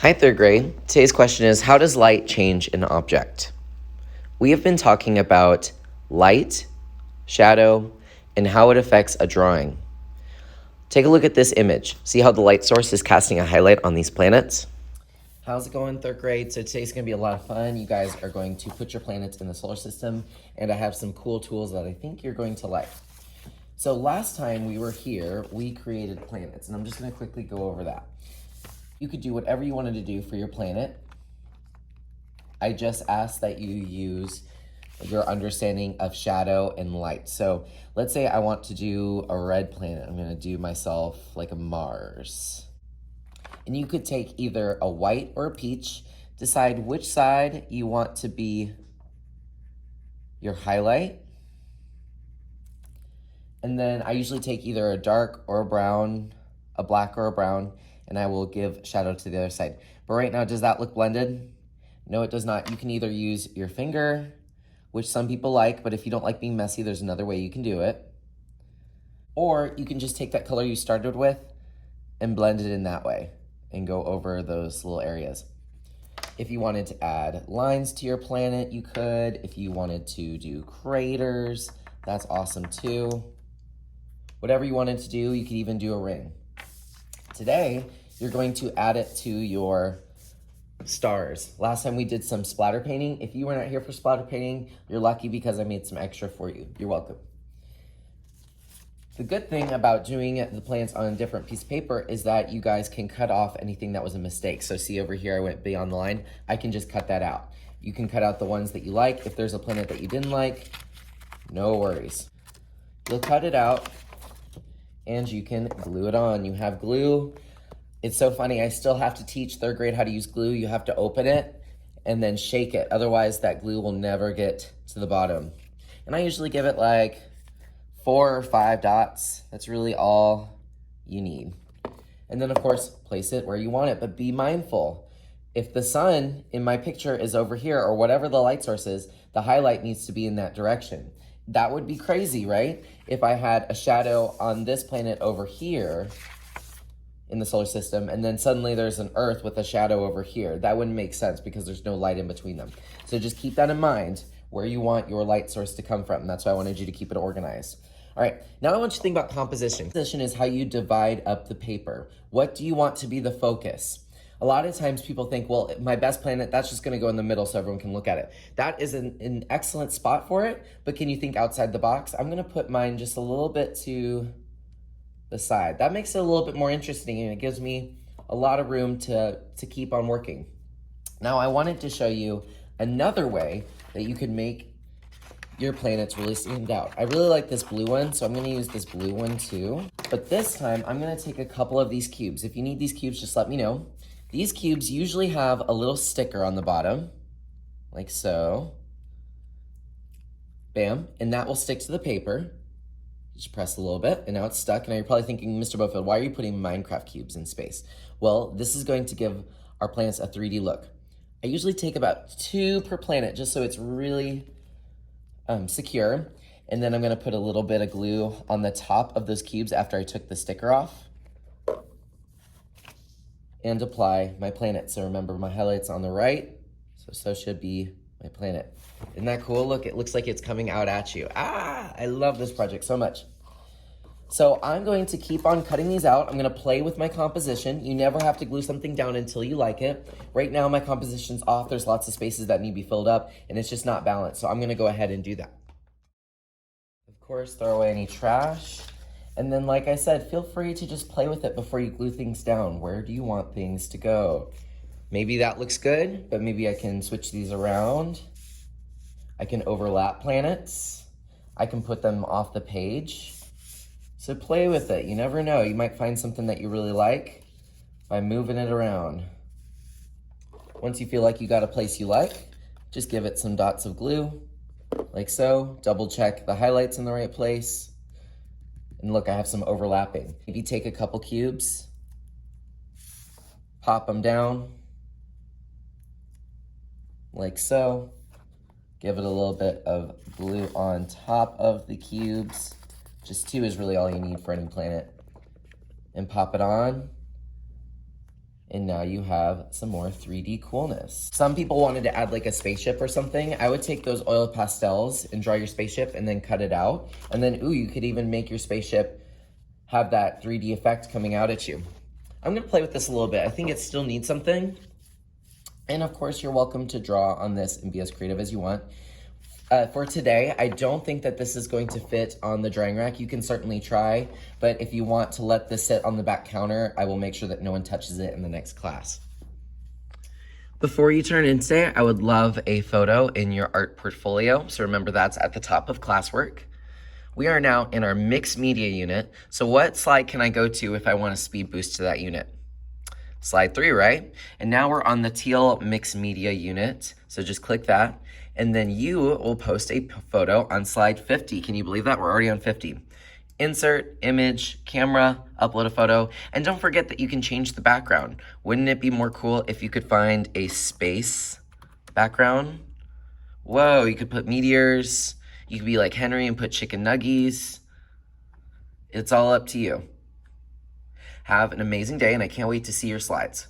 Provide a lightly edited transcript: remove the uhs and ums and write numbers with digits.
Hi, third grade. Today's question is, how does light change an object? We have been talking about light, shadow, and how it affects a drawing. Take a look at this image. See how the light source is casting a highlight on these planets? How's it going, third grade? So today's gonna be a lot of fun. You guys are going to put your planets in the solar system, and I have some cool tools that I think you're going to like. So last time we were here, we created planets, and I'm just gonna quickly go over that. You could do whatever you wanted to do for your planet. I just ask that you use your understanding of shadow and light. So let's say I want to do a red planet. I'm gonna do myself like a Mars. And you could take either a white or a peach, decide which side you want to be your highlight. And then I usually take either a dark or a brown, a black or a brown, and I will give shadow to the other side. But right now, does that look blended? No, it does not. You can either use your finger, which some people like, but if you don't like being messy, there's another way you can do it. Or you can just take that color you started with and blend it in that way and go over those little areas. If you wanted to add lines to your planet, you could. If you wanted to do craters, that's awesome too. Whatever you wanted to do, you could even do a ring. Today, you're going to add it to your stars. Last time we did some splatter painting. If you were not here for splatter painting, you're lucky because I made some extra for you. You're welcome. The good thing about doing the plants on a different piece of paper is that you guys can cut off anything that was a mistake. So see over here, I went beyond the line. I can just cut that out. You can cut out the ones that you like. If there's a planet that you didn't like, no worries. You'll cut it out and you can glue it on. You have glue. It's so funny, I still have to teach third grade how to use glue. You have to open it and then shake it. Otherwise, that glue will never get to the bottom. And I usually give it like 4 or 5 dots. That's really all you need. And then of course, place it where you want it, but be mindful. If the sun in my picture is over here or whatever the light source is, the highlight needs to be in that direction. That would be crazy, right? If I had a shadow on this planet over here in the solar system, and then suddenly there's an Earth with a shadow over here. That wouldn't make sense because there's no light in between them. So just keep that in mind where you want your light source to come from. That's why I wanted you to keep it organized. All right, now I want you to think about composition. Composition is how you divide up the paper. What do you want to be the focus? A lot of times people think, well, my best planet, that's just gonna go in the middle so everyone can look at it. That is an excellent spot for it, but can you think outside the box? I'm gonna put mine just a little bit to the side. That makes it a little bit more interesting and it gives me a lot of room to keep on working. Now I wanted to show you another way that you could make your planets really stand out. I really like this blue one, so I'm gonna use this blue one too. But this time, I'm gonna take a couple of these cubes. If you need these cubes, just let me know. These cubes usually have a little sticker on the bottom, like so. Bam, and that will stick to the paper. Just press a little bit, and now it's stuck. And now you're probably thinking, Mr. Bofield, why are you putting Minecraft cubes in space? Well, this is going to give our planets a 3D look. I usually take about 2 per planet, just so it's really secure. And then I'm gonna put a little bit of glue on the top of those cubes after I took the sticker off. And apply my planet. So remember, my highlight's on the right, so should be my planet. Isn't that cool? Look, it looks like it's coming out at you. I love this project so much. So I'm going to keep on cutting these out. I'm gonna play with my composition. You never have to glue something down until you like it. Right now, my composition's off. There's lots of spaces that need to be filled up, and it's just not balanced. So I'm gonna go ahead and do that. Of course, throw away any trash. And then, like I said, feel free to just play with it before you glue things down. Where do you want things to go? Maybe that looks good, but maybe I can switch these around. I can overlap planets. I can put them off the page. So play with it. You never know. You might find something that you really like by moving it around. Once you feel like you got a place you like, just give it some dots of glue, like so. Double check the highlights in the right place. And look, I have some overlapping. Maybe take a couple cubes, pop them down, like so. Give it a little bit of glue on top of the cubes. Just 2 is really all you need for any planet. And pop it on. And now you have some more 3D coolness. Some people wanted to add like a spaceship or something. I would take those oil pastels and draw your spaceship and then cut it out. And then, ooh, you could even make your spaceship have that 3D effect coming out at you. I'm gonna play with this a little bit. I think it still needs something. And of course, you're welcome to draw on this and be as creative as you want. For today, I don't think that this is going to fit on the drying rack. You can certainly try, but if you want to let this sit on the back counter, I will make sure that no one touches it in the next class. Before you turn in today, I would love a photo in your art portfolio. So remember, that's at the top of classwork. We are now in our mixed media unit. So what slide can I go to if I want a speed boost to that unit? Slide 3, right? And now we're on the teal mixed media unit. So just click that. And then you will post a photo on slide 50. Can you believe that? We're already on 50. Insert, image, camera, upload a photo. And don't forget that you can change the background. Wouldn't it be more cool if you could find a space background? Whoa, you could put meteors. You could be like Henry and put chicken nuggies. It's all up to you. Have an amazing day, and I can't wait to see your slides.